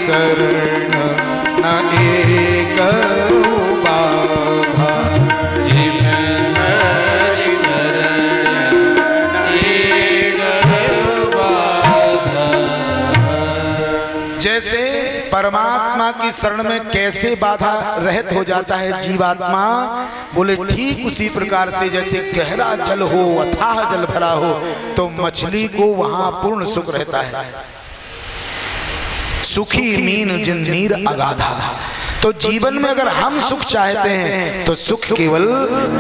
शरण न एक बाधा, जिन हरि शरण एक बाधा। जैसे परमात्मा की शरण में कैसे बाधा रहित हो जाता है जीवात्मा, बोले ठीक उसी प्रकार से जैसे गहरा जल हो, अथाह जल भरा हो, तो मछली को वहां पूर्ण सुख रहता है। सुखी मीन जिन नीर अगाधा। तो जीवन में अगर हम सुख चाहते हैं तो सुख केवल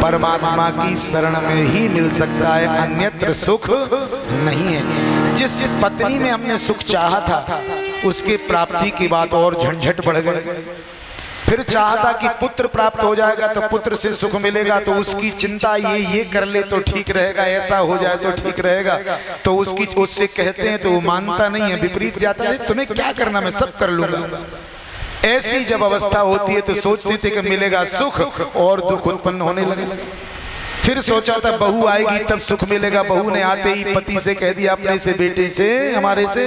परमात्मा की शरण में ही मिल सकता है, अन्यत्र सुख नहीं है। जिस पत्नी में हमने सुख चाहा था उसके प्राप्ति की बात और झंझट बढ़ गई। फिर चाहता कि पुत्र प्राप्त हो जाएगा तो पुत्र से सुख मिलेगा, तो उसकी चिंता ये कर ले तो ठीक रहेगा, ऐसा हो जाए तो ठीक रहेगा, तो उससे कहते हैं तो वो मानता नहीं है, विपरीत जाता है, तुम्हें क्या करना, मैं सब कर लूंगा। ऐसी जब अवस्था होती है तो सोचते थे कि मिलेगा सुख और दुख उत्पन्न होने लगे। फिर सोचा था बहू आएगी तब सुख मिलेगा, बहू ने आते ही पति से कह दिया अपने से, बेटे से, हमारे से,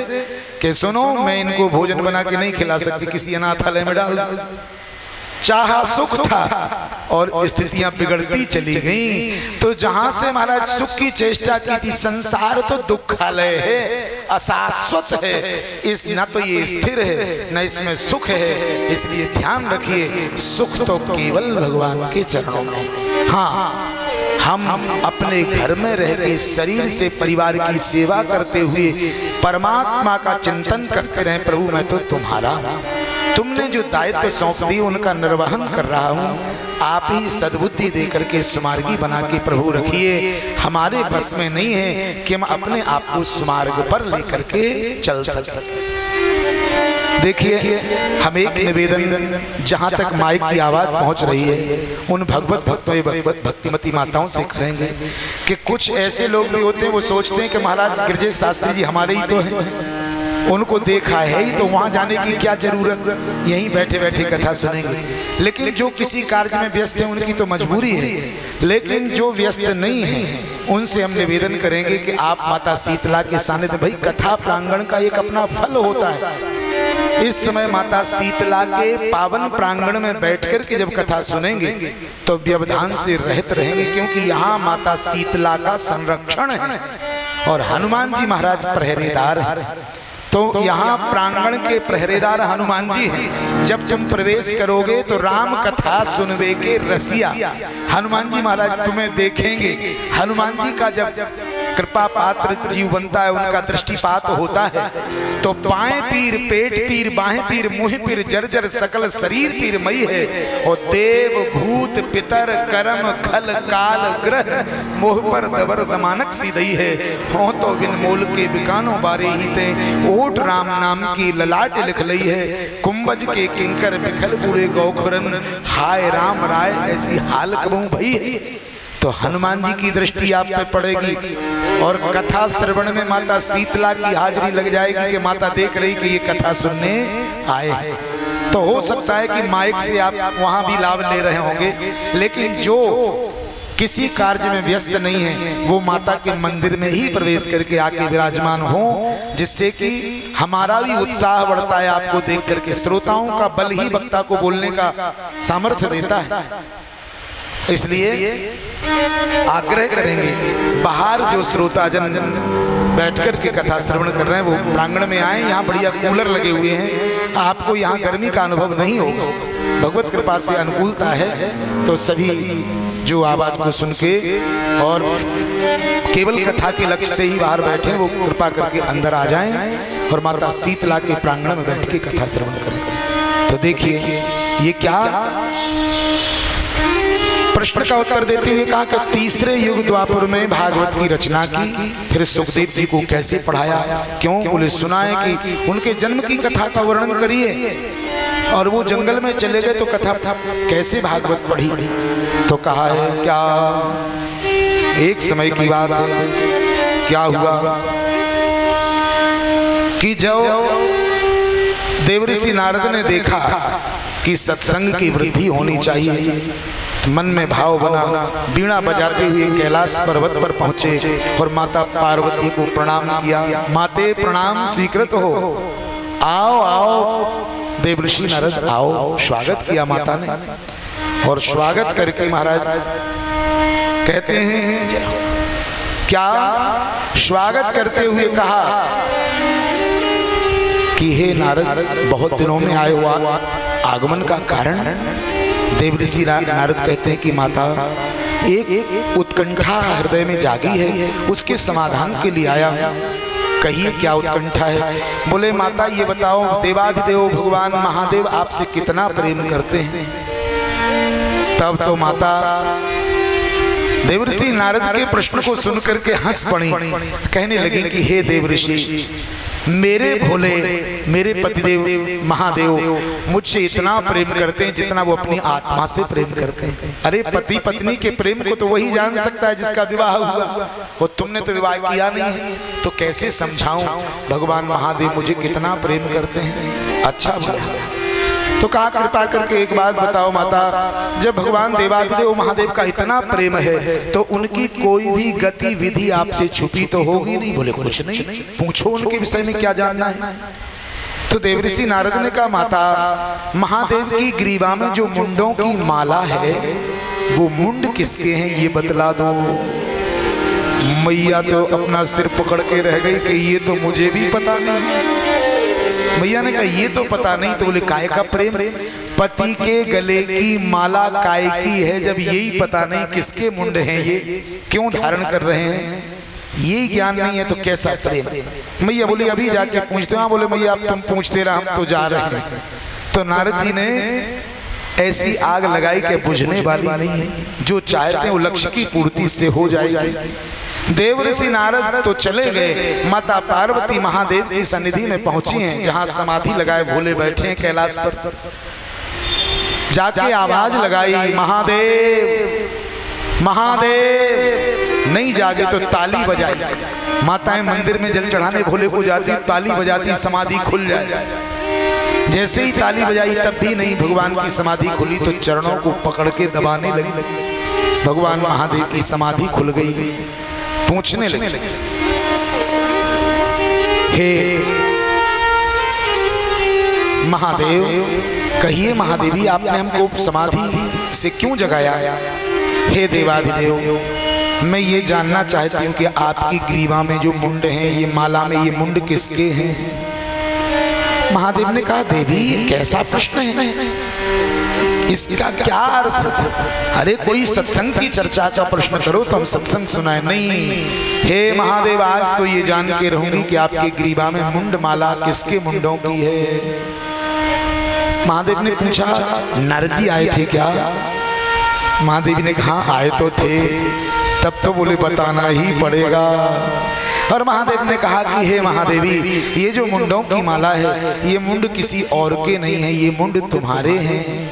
कि सुनो मैं इनको भोजन बना के नहीं खिला सकती, किसी अनाथालय में डाल। चाहा सुख था और स्थितियां बिगड़ती चली गईं। तो जहां से महाराज सुख की चेष्टा की थी, संसार तो दुखालय है, अशाश्वत है, इस न तो ये स्थिर है न इसमें सुख है, इसलिए ध्यान रखिए सुख तो केवल भगवान के चरणों में। हाँ, हम अपने घर में रह के शरीर से परिवार की सेवा करते हुए परमात्मा का चिंतन करते रहे, प्रभु मैं तो तुम्हारा, तुमने जो दायित्व सौंप दी उनका निर्वहन कर रहा हूँ, आप ही सद्बुद्धि दे करके सुमार्गी बना के प्रभु रखिए। हमारे बस में नहीं है कि हम अपने आप को सुमार्ग पर लेकर के चल सकते। देखिए हम एक निवेदन, जहाँ तक माइक की आवाज पहुँच रही है उन भगवत भक्तों, भक्तिमती माताओं से करेंगे कि कुछ ऐसे लोग भी होते हैं वो सोचते हैं कि महाराज गिरजे शास्त्री जी हमारे ही तो हैं, उनको देखा है ही तो वहाँ जाने की क्या जरूरत, यहीं बैठे बैठे कथा सुनेंगे। लेकिन जो किसी कार्य में व्यस्त है उनकी तो मजबूरी है, लेकिन जो व्यस्त नहीं है उनसे हम निवेदन करेंगे कि आप माता शीतला के सानिध्य, भाई कथा प्रांगण का एक अपना फल होता है। इस समय माता शीतला के पावन प्रांगण में बैठकर के जब कथा सुनेंगे तो व्यवधान से रहित रहेंगे, क्योंकि यहाँ माता शीतला का संरक्षण है और हनुमान जी महाराज पहरेदार है। तो यहाँ प्रांगण के पहरेदार हनुमान जी हैं। जब तुम प्रवेश करोगे तो राम कथा सुनवे के रसिया हनुमान जी महाराज तुम्हें देखेंगे। हनुमान जी का जब कृपा पात्र जीव बनता है, उनका दृष्टिपात होता है तो बाएं पीर पेट पीर, बाहें पीर मुँह पीर, जर्जर सकल शरीर पीर मई है। और देव भूत पितर कर्म खल काल ग्रह मोह पर दबर दमानक सीधई है। हो तो बिन मोल के बिकानो बारे ही ते, ओट राम नाम की ललाट लिख लई है। कुंभज के किंकर बिखल बूढ़े गौखरन, हाय राम राय ऐसी हाल कबहू भई है। तो हनुमान जी की दृष्टि आप पे पड़ेगी और कथा श्रवण में माता शीतला की हाजिरी लग जाएगी कि माता देख रही कि ये कथा सुनने आए। तो हो सकता है कि माइक से आप वहां भी लाभ ले रहे होंगे, लेकिन जो किसी कार्य में व्यस्त नहीं है वो माता के मंदिर में ही प्रवेश करके आके विराजमान हो, जिससे कि हमारा भी उत्साह बढ़ता है आपको देख करके। श्रोताओं का बल ही वक्ता को बोलने का सामर्थ्य देता है। इसलिए आग्रह करेंगे बाहर जो श्रोताजन बैठकर के कथा श्रवण कर रहे हैं वो प्रांगण में आए। यहाँ बढ़िया कूलर लगे हुए हैं, आपको यहाँ गर्मी का अनुभव नहीं होगा। भगवत कृपा से अनुकूलता है तो सभी जो आवाज को सुन के और केवल कथा के लक्ष्य से ही बाहर बैठे वो कृपा करके अंदर आ जाएं और माता शीतला के प्रांगण में बैठ के कथा श्रवण करें। तो देखिए ये क्या प्रश्न का उत्तर देते हुए कहा कि तीसरे युग द्वापर में भागवत की रचना की, फिर सुखदेव जी को कैसे पढ़ाया, क्यों? बोले सुना है कि उनके जन्म की कथा का वर्णन करिए, और वो जंगल में चले गए तो कथा कैसे भागवत पढ़ी। तो कहा है क्या एक समय की बात है, क्या हुआ कि जब देवऋषि नारद ने देखा कि सत्संग की वृद्धि होनी चाहिए, मन में भाव बना, बीणा बजाते हुए कैलाश पर्वत पर पहुंचे और माता पार्वती को प्रणाम किया। माते प्रणाम स्वीकृत हो। आओ आओ देवऋषि नारद आओ। स्वागत किया माता ने, और स्वागत करके महाराज कहते हैं क्या, स्वागत करते हुए कहा कि हे नारद, बहुत दिनों में आए हुआ आगमन का कारण। देवऋषि नारद कहते हैं कि माता, एक उत्कंठा हृदय में जागी है, उसके समाधान के लिए आया। कहिए क्या उत्कंठा है? बोले माता ये बताओ, देवाधिदेव भगवान महादेव आपसे कितना प्रेम करते हैं? तब तो माता देवऋषि नारद के प्रश्न को सुनकर के हंस पड़ी, कहने लगी कि हे देवऋषि, मेरे भोले, मेरे पतिदेव महादेव मुझसे इतना प्रेम करते हैं जितना वो अपनी आत्मा से प्रेम करते हैं। अरे पति पत्नी के प्रेम को तो वही जान सकता है जिसका विवाह हुआ, और तुमने तो विवाह किया नहीं है, तो कैसे समझाऊं भगवान महादेव मुझे कितना प्रेम करते हैं? अच्छा बोला। तो कहा कृपा करके एक बात बताओ माता, जब भगवान देवाधिदेव महादेव का इतना प्रेम है तो उनकी कोई भी गतिविधि आपसे छुपी तो होगी नहीं? बोले कुछ नहीं, पूछो उनके विषय में क्या जानना है। तो देवऋषि नारद ने कहा माता, महादेव की ग्रीवा में जो मुंडों की माला है वो मुंड किसके हैं ये बतला दो। मैया तो अपना सिर पकड़ के रह गई कि ये तो मुझे भी पता नहीं। मैया ने कहा ये तो पता नहीं। तो बोले काय का प्रेम? पति के गले की माला काय की है, जब यही पता नहीं किसके मुंड हैं, ये क्यों धारण कर रहे हैं, ये ज्ञान नहीं है तो कैसा प्रेम? मैया बोली अभी जाके पूछते। हाँ बोले मैया अब तुम पूछते रहा, हम तो जा रहे हैं। तो नारद जी ने ऐसी आग लगाई कि बुझने वाली नहीं है, जो चाहते हैं वो लक्ष्य की पूर्ति से हो जाएगी। देवऋषि नारद तो चले गए, माता पार्वती महादेव की सन्निधि में पहुंची हैं, जहां समाधि लगाए भोले बैठे हैं कैलाश पर। जाके आवाज लगाई महादेव महादेव, नहीं जागे तो ताली बजाई। माताएं मंदिर में जल चढ़ाने भोले को जाती, ताली बजाती समाधि खुल जाए। जैसे ही ताली बजाई तब भी नहीं, भगवान की समाधि खुली तो चरणों को पकड़ के दबाने लगी। भगवान महादेव की समाधि खुल गई। पूछने लगे हे महादेव, कहिए महादेवी आपने हमको समाधि से क्यों जगाया? हे देवाधिदेव, मैं ये जानना चाहती हूँ कि आपकी ग्रीवा में जो मुंड हैं, ये माला में ये मुंड किसके हैं? महादेव ने कहा देवी कैसा प्रश्न है, इसका क्या अर्थ? अरे कोई सत्संग की चर्चा का प्रश्न करो तो हम सत्संग सुनाए। नहीं हे महादेव, आज तो ये जान के रहूंगी कि आपकी ग्रीवा में मुंड माला किसके मुंडों की है। महादेव ने पूछा नारद जी आए थे क्या? महादेव ने कहा आए तो थे। तब तो बोले बताना ही पड़ेगा। और महादेव ने कहा कि हे महादेवी, ये जो मुंडों की माला है ये मुंड किसी और के नहीं है, ये मुंड तुम्हारे हैं।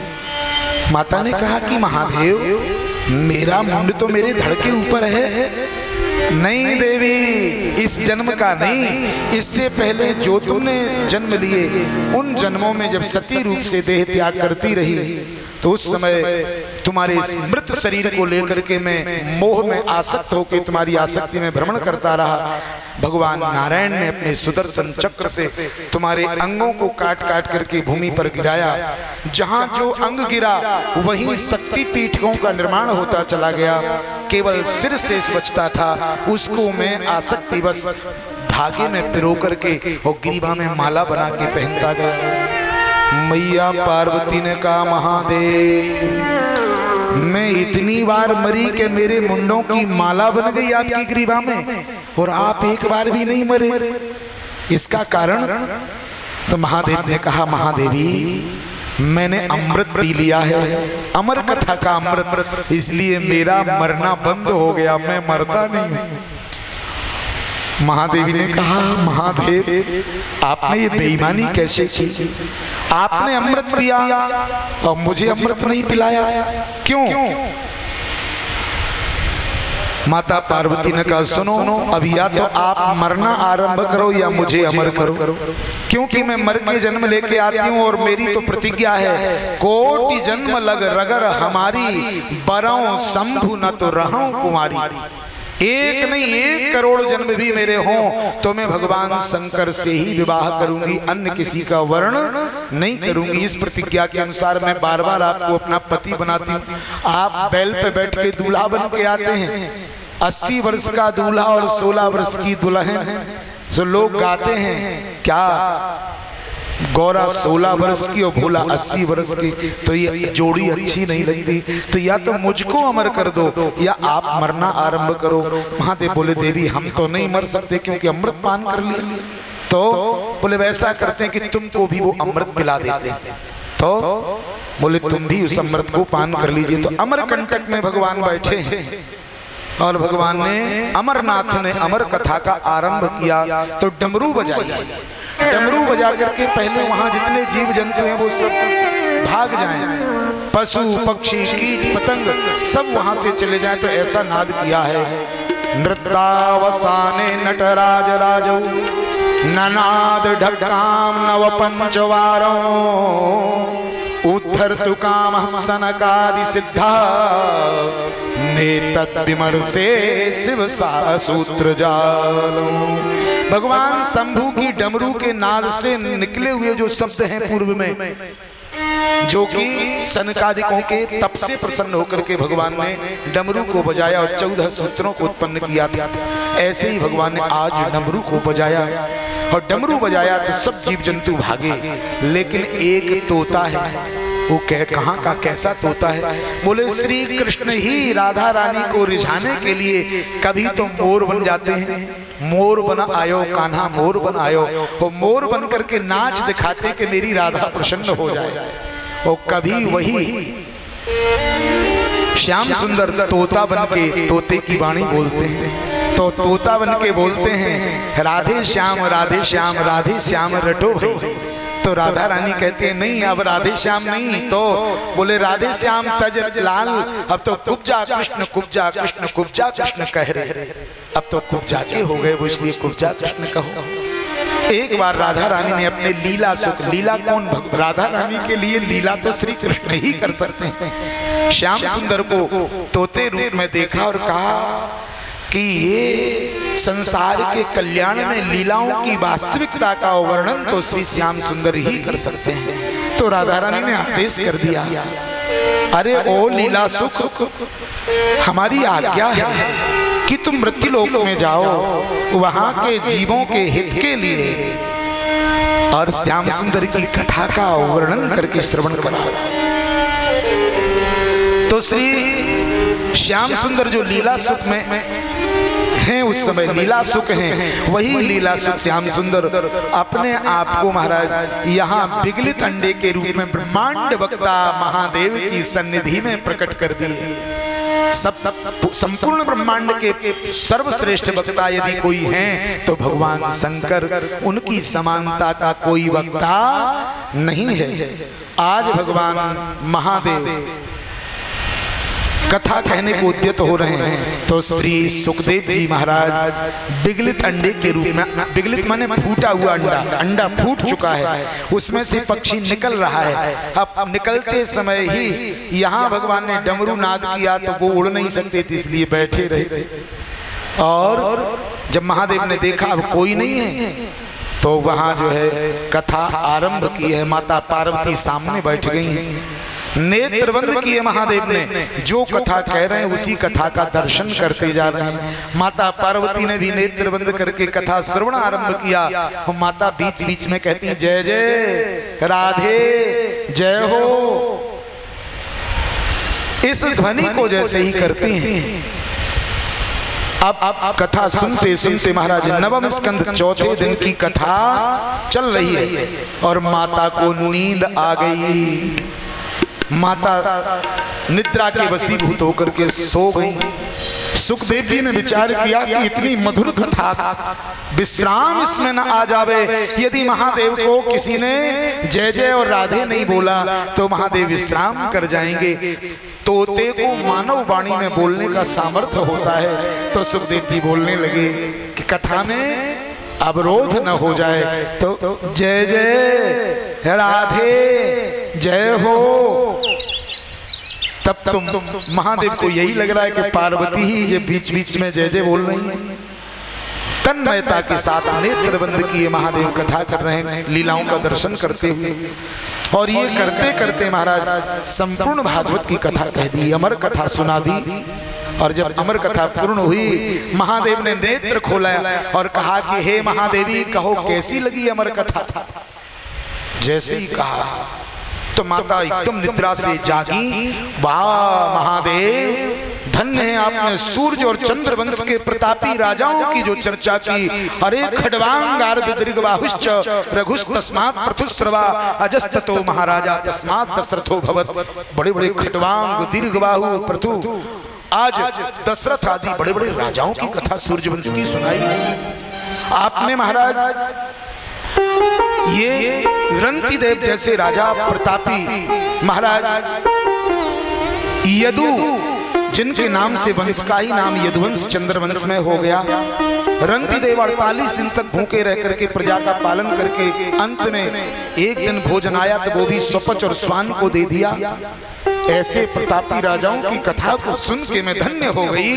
माता ने कहा कि महादेव मेरा मुंड तो मेरे धड़ के ऊपर है। नहीं देवी, इस जन्म का नहीं, इससे पहले जो तुमने जन्म लिए उन जन्मों में जब सती रूप से देह त्याग करती रही तो उस समय तुम्हारे इस मृत शरीर को लेकर के मैं मोह में आसक्त होकर तुम्हारी आसक्ति में भ्रमण करता रहा। भगवान नारायण ने अपने सुदर्शन चक्र से तुम्हारे अंगों को काट काट करके भूमि पर गिराया। जहां जो अंग गिरा वहीं शक्ति पीठों का निर्माण होता चला गया। केवल सिर से बचता था, उसको मैं आसक्ति बस धागे में पिरो करके और ग्रीवा में माला बना के पहनता गया। मैया पार्वती ने कहा महादेव, मैं इतनी बार मरी कि मेरे मुंडों की माला बन गई आपकी ग्रीवा में, और आप एक बार भी नहीं मरे, इसका कारण? तो महादेव ने कहा महादेवी, मैंने अमृत पी लिया है, अमर कथा का अमृत, इसलिए मेरा मरना बंद हो गया, मैं मरता नहीं हूं। महादेवी ने कहा महादेव, आपने ये बेईमानी कैसे की? आपने अमृत पिया और मुझे अमृत नहीं पिलाया, क्यों? माता पार्वती ने कहा सुनो, अब या तो आप मरना आरंभ करो या मुझे अमर करो, क्योंकि मैं मर के जन्म लेके आती हूँ और मेरी तो प्रतिज्ञा है, कोटि जन्म लग रगर हमारी, बरौं शंभु न तो रहूं कुमारी। एक नहीं 1 करोड़ जन्म भी मेरे हों तो मैं भगवान शंकर से ही विवाह करूंगी, अन्य किसी का वर्ण नहीं करूंगी। इस प्रतिज्ञा के अनुसार मैं बार बार आपको अपना पति बनाती हूँ। आप बैल पे बैठ के दूल्हा बन के आते हैं, 80 वर्ष का दूल्हा और 16 वर्ष की दुल्हन। तो लोग गाते हैं क्या, गौरा 16 वर्ष की और भोला 80 वर्ष की, तो ये जोड़ी अच्छी नहीं लगती। तो या तो मुझको अमर कर दो या आप मरना आरंभ करो। महादेव बोले देवी हम तो नहीं मर सकते क्योंकि अमृत पान कर लिया। तो बोले वैसा करते हैं कि तुमको भी वो अमृत पिला देते हैं। तो बोले तुम भी उस अमृत को पान कर लीजिए। तो अमरकंटक में भगवान बैठे हैं और भगवान ने अमरनाथ ने अमर कथा का आरंभ किया। तो डमरू बजाई, डमरू बजा करके पहले वहां जितने जीव जंतु हैं वो सब भाग जाएं, पशु पक्षी कीट पतंग सब वहां से चले जाएं। तो ऐसा नाद किया है, नृत्यावसाने नटराज राजौ ननाद ढक्काम नव पंचवारों उद्धर तु काम सनकादि सिद्धा नेतत् विमर्शे शिव सा सूत्र जालो। भगवान शंभु की डमरू के नाद से निकले हुए जो शब्द हैं पूर्व में, जो कि सनकादिकों के तप से प्रसन्न होकर के भगवान ने डमरू को बजाया और 14 सूत्रों को उत्पन्न किया था। ऐसे ही भगवान ने आज डमरू को बजाया और डमरू बजाया तो सब जीव जंतु भागे, लेकिन एक तोता है। वो कहाँ का कैसा तोता है? बोले श्री कृष्ण ही राधा रानी को रिझाने के लिए कभी तो मोर बन जाते हैं, मोर बन आयो कान्हा मोर बन आयो, वो मोर बन करके नाच दिखाते कि मेरी राधा प्रसन्न हो जाए। और कभी वही श्याम सुंदर तोता बन के तोते की वाणी बोलते हैं। तो तोता बन के बोलते हैं राधे श्याम राधे श्याम राधे श्याम रटो भाई। तो राधा रानी कहते हैं नहीं अब राधे श्याम नहीं, तो बोले राधे श्याम तज लाल, अब तो कुब्जा कृष्ण कुब्जा कृष्ण कुब्जा कृष्ण कह रहे, अब तो कुब्जा के हो गए वो, इसलिए कुब्जा कृष्ण कहो। एक बार राधा रानी ने अपने लीला सुख, लीला कौन, राधा रानी के लिए लीला तो श्री कृष्ण ही कर सकते हैं। श्याम सुंदर को तोते रूप में देखा और कहा कि ये संसार के कल्याण में लीलाओं की वास्तविकता का वर्णन तो श्री श्याम सुंदर ही कर सकते हैं। तो राधा रानी ने आदेश कर दिया, अरे ओ लीला सुख, हमारी आज्ञा है कि तुम मृत्युलोक में जाओ, वहां के जीवों के हित के लिए और श्याम सुंदर की कथा का वर्णन करके श्रवण कराओ। तो श्री श्याम सुंदर जो लीला सुख में हैं, उस समय लीला सुख हैं, वही लीला सुख श्याम सुंदर अपने आप को महाराज यहाँ विगलित अंडे के रूप में ब्रह्मांड वक्ता महादेव की सन्निधि में प्रकट कर दिए। सब संपूर्ण ब्रह्मांड के सर्वश्रेष्ठ वक्ता यदि कोई हैं तो भगवान शंकर, उनकी समानता का कोई वक्ता नहीं है। आज भगवान महादेव कथा कहने को उद्यत हो रहे हैं। तो श्री सुखदेव जी महाराज विगलित अंडे के रूप में, विगलित माने फूटा हुआ अंडा, अंडा फूट चुका है, उसमें से पक्षी निकल रहा है। अब निकलते समय ही यहाँ भगवान ने डमरू नाद किया तो वो उड़ नहीं सकते थे, इसलिए बैठे रहे। और जब महादेव ने देखा अब कोई नहीं है तो वहाँ जो है कथा आरंभ की है। माता पार्वती सामने बैठ गई हैं, नेत्र बंद किए महादेव ने, जो कथा कह रहे हैं उसी कथा का दर्शन करते जा रहे हैं। माता पार्वती ने भी नेत्र बंद करके कथा श्रवण आरंभ किया। माता बीच बीच में कहती हैं जय जय राधे जय हो। इस ध्वनि को जैसे ही करती हैं, अब कथा सुनते सुनते महाराज नवम स्कंद चौथे दिन की कथा चल रही है और माता को नींद आ गई। माता निद्रा के वशीभूत होकर के सो गई। सुखदेव जी ने विचार किया कि इतनी मधुर कथा, विश्राम इसमें न आ जावे। यदि महादेव को किसी ने जय जय और राधे नहीं बोला तो महादेव विश्राम कर जाएंगे। तोते को मानव वाणी में बोलने का सामर्थ्य होता है। तो सुखदेव जी बोलने लगे कि कथा में अवरोध न हो जाए, तो जय जय राधे जय हो। तब तो महादेव को यही लग रहा है कि पार्वती ही ये बीच बीच में जय जय बोल रही है। तन्मयता के साथ नेत्र बंद किए महादेव कथा कर रहे हैं, लीलाओं का दर्शन करते हुए। और ये करते करते महाराज संपूर्ण भागवत की कथा कह दी, अमर कथा सुना दी। और जब अमर कथा पूर्ण हुई, महादेव ने नेत्र खोला और कहा कि हे महादेवी, कहो कैसी लगी अमर कथा। जैसे ही कहा तो माता एकदम निद्रा से जागी। वाह महादेव, धन्य है आपने सूर्य और चंद्र वंश के प्रतापी राजाओं की जो चर्चा की। अरे खड्वांग आर्द दीर्घबाहुश्च रघुस् तस्मात् पृथुस्रवा अजस्ततो महाराजा तस्मात् दशरथो भवत्। बड़े बड़े खड्वांग, दीर्घबाहु, पृथु, आज दशरथ आदि बड़े बड़े राजाओं की कथा सूर्यवंश की सुनाई आपने महाराज। ये रंतिदेव जैसे राजा प्रतापी महाराज, यदु जिनके नाम से वंश का ही नाम यदुवंश चंद्रवंश में हो गया। रंतिदेव 48 दिन तक भूखे रह करके प्रजा का पालन करके अंत में एक दिन भोजन आया तो वो भी स्वपच और स्वान को दे दिया। ऐसे प्रतापी राजाओं की कथा को सुन के मैं धन्य हो गई।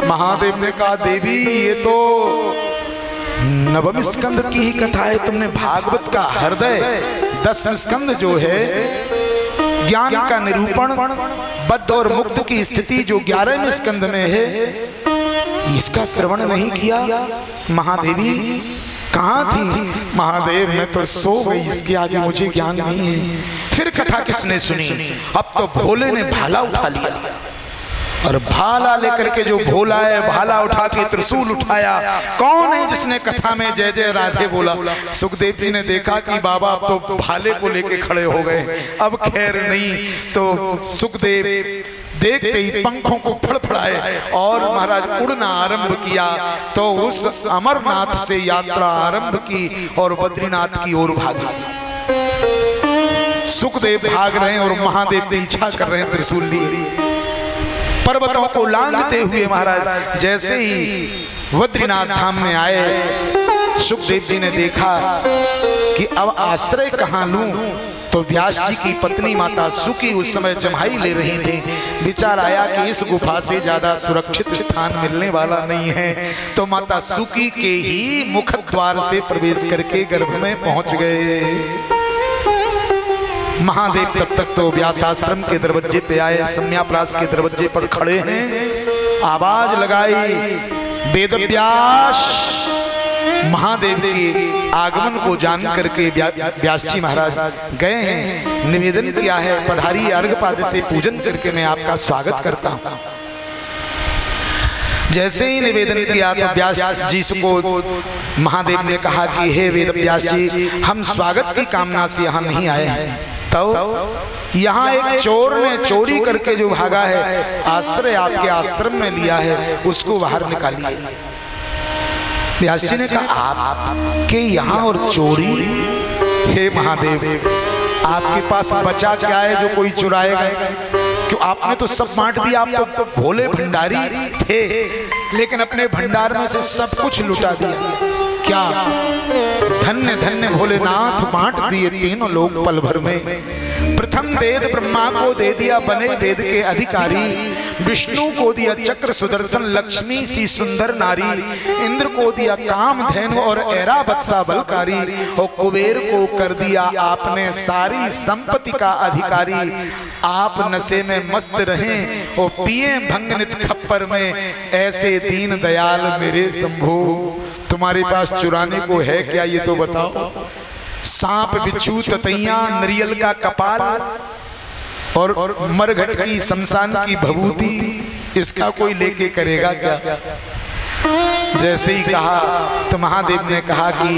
महादेव ने कहा देवी, ये तो नवम स्कंद की ही कथा है, तुमने भागवत का हृदय 10 स्कंद जो है ज्ञान का निरूपण, बद्ध और मुक्त की स्थिति जो 11वें स्कंद में है, इसका श्रवण नहीं किया। महादेवी कहाँ थी? महादेव मैं तो सो गई, इसके आगे मुझे ज्ञान नहीं है। फिर कथा किसने सुनी? अब तो भोले ने भाला उठा लिया और भाला लेकर के जो भोला है, भाला उठा के त्रिशूल उठाया। कौन है जिसने कथा में जय जय राधे बोला? सुखदेव जी ने देखा कि बाबा अब तो भाले को लेके खड़े हो गए, अब खैर नहीं। तो सुखदेव देखते ही पंखों को फड़फड़ाए और महाराज उड़ना आरंभ किया। तो उस अमरनाथ से यात्रा आरंभ की और बद्रीनाथ की ओर भागी। सुखदेव भाग रहे हैं और महादेव पीछा कर रहे हैं त्रिशूल लिए, पर्वतों को लांघते हुए। महाराज जैसे ही बद्रीनाथ धाम में आए, सुखदेव जी ने देखा कि अब आश्रय कहाँ लूं। तो व्यास जी की पत्नी माता सुकी उस समय जम्हाई ले रही थी। विचार आया कि इस गुफा से ज्यादा सुरक्षित स्थान मिलने वाला नहीं है। तो माता सुकी के ही मुख द्वार से प्रवेश करके गर्भ में पहुंच गए। महादेव तब तक तो व्यास आश्रम के दरवाजे पे आए, सम्याप्रास के दरवाजे पर खड़े हैं। आवाज लगाई, वेदव्यास। महादेव के आगमन को जान करके व्यास जी महाराज गए हैं, निवेदन किया है पधारी, अर्घपाद से पूजन करके मैं आपका स्वागत करता हूं। जैसे ही निवेदन किया तो व्यास जी को महादेव ने कहा कि हे वेदव्यास जी, हम स्वागत की कामना से यहाँ नहीं आए हैं। तो यहाँ एक चोर ने चोरी करके जो भागा है, आश्रय आपके आश्रम में लिया है, उसको बाहर निकालिए। व्यास जी ने कहा आपके यहाँ और चोरी? हे महादेव, आपके पास बचा क्या है जो कोई चुराएगा? क्यों आपने तो सब बांट दिया, आप तो भोले भंडारी थे, लेकिन अपने भंडार में से सब कुछ लुटा दिया। क्या धन्य धन्य भोलेनाथ, बांट दिए तीनों लोग पल भर में। प्रथम वेद ब्रह्मा को दे दिया, बने वेद के अधिकारी। विष्णु को दिया चक्र सुदर्शन, लक्ष्मी सी सुंदर नारी। इंद्र को दिया काम धेनु और ऐरावत सा बलकारी। और कुबेर को कर दिया आपने सारी संपत्ति का अधिकारी। आप नशे में मस्त रहें और पिए भंग नित खप्पर में, ऐसे दीन दयाल मेरे शंभो। तुम्हारे पास चुराने को है क्या, ये तो बताओ। सांप बिच्छू ततैया, नरियल का कपाल और मरघट की शमशान की भभूति, इसका कोई लेके करेगा क्या? जैसे ही कहा तो महादेव ने कहा कि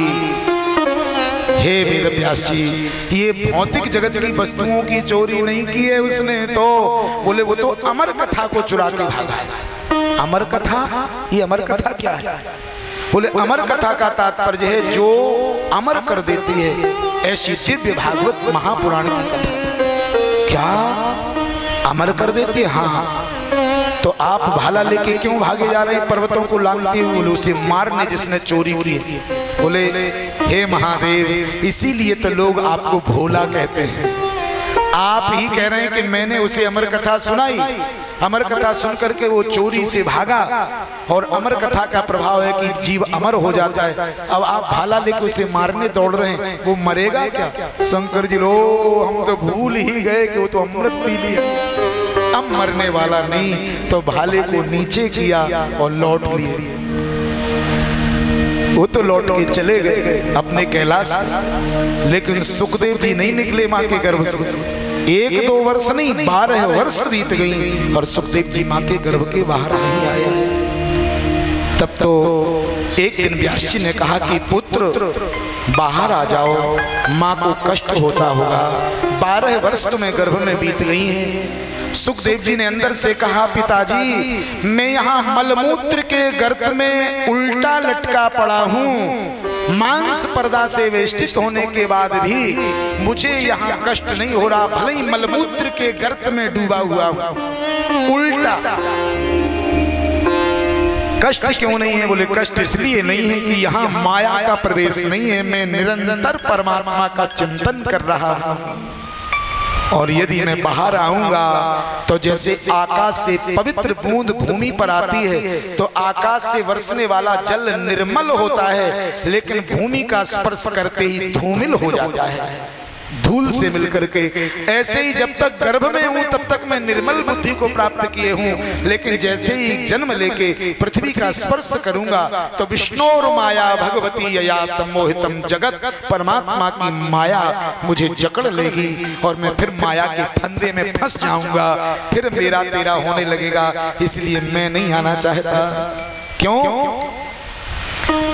हे वेदव्यास जी, ये भौतिक जगत की वस्तुओं की चोरी नहीं की है उसने। तो बोले वो तो अमर कथा को चुरा के भागा है। अमर कथा? ये अमर कथा क्या है? बोले अमर कथा का तात्पर्य है जो अमर कर देती है, ऐसी दिव्य भागवत महापुराण की कथा। क्या अमर कर देती है? हाँ। तो आप भाला लेके क्यों भागे जा रहे हैं पर्वतों को लांघते हुए? बोले उसे मारने जिसने चोरी की। बोले हे महादेव, इसीलिए तो लोग आपको भोला कहते हैं। आप ही कह रहे हैं कि मैंने उसे अमर कथा सुनाई, अमर कथा सुन करके वो चोरी से भागा, और अमर कथा का प्रभाव है कि जीव अमर हो जाता है। अब आप भाला लेके उसे मारने दौड़ रहे हैं, वो मरेगा क्या? शंकर जी लो, हम तो भूल ही गए कि वो तो अमृत पी लिया, अब मरने वाला नहीं। तो भाले को नीचे किया और लौट लिए। वो तो लौट के चले गए अपने कैलाश, लेकिन सुखदेव जी नहीं निकले माँ के गर्भ से। 1-2 वर्ष नहीं, 12 वर्ष बीत गई और सुखदेव जी माँ के गर्भ के बाहर नहीं आए। तब तो एक दिन व्यास जी ने कहा कि पुत्र बाहर आ जाओ, माँ को कष्ट होता होगा, 12 वर्ष तुम्हें गर्भ में बीत गई हैं। सुखदेव जी ने अंदर से कहा, पिताजी मैं यहाँ मलमूत्र के गर्त में उल्टा लटका पड़ा हूँ, मांस पर्दा से वेष्टित होने के बाद भी मुझे यहाँ कष्ट नहीं हो रहा, भले ही मलमूत्र के गर्त में डूबा हुआ हूँ। उल्टा कष्ट क्यों नहीं है? बोले कष्ट इसलिए नहीं है कि यहाँ माया का प्रवेश नहीं है, मैं निरंतर परमात्मा का चिंतन कर रहा हूँ। और यदि मैं बाहर आऊंगा तो जैसे आकाश से पवित्र बूंद भूमि पर आती है तो आकाश से बरसने वाला जल निर्मल होता है, लेकिन भूमि का स्पर्श करते ही धूमिल हो जाता है, धूल से मिलकर के। ऐसे ही जब तक गर्भ में हूं तब तक मैं निर्मल बुद्धि को प्राप्त किए हूं, लेकिन जैसे ही जन्म लेके पृथ्वी का स्पर्श करूंगा तो विष्णुर माया भगवती यया सम्मोहितम जगत, परमात्मा की माया मुझे जकड़ लेगी और मैं फिर माया के फंदे में फंस जाऊंगा, फिर मेरा तेरा होने लगेगा। इसलिए मैं नहीं आना चाहता। क्यों?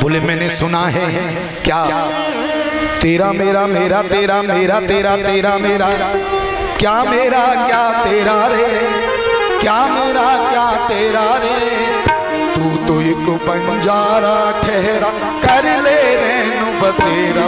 बोले मैंने सुना है क्या, तेरा मेरा मेरा तेरा मेरा तेरा तेरा मेरा, क्या मेरा क्या तेरा रे, क्या मेरा क्या तेरा रे, तू तो एक बंजारा ठहरा कर ले रेणु बसेरा।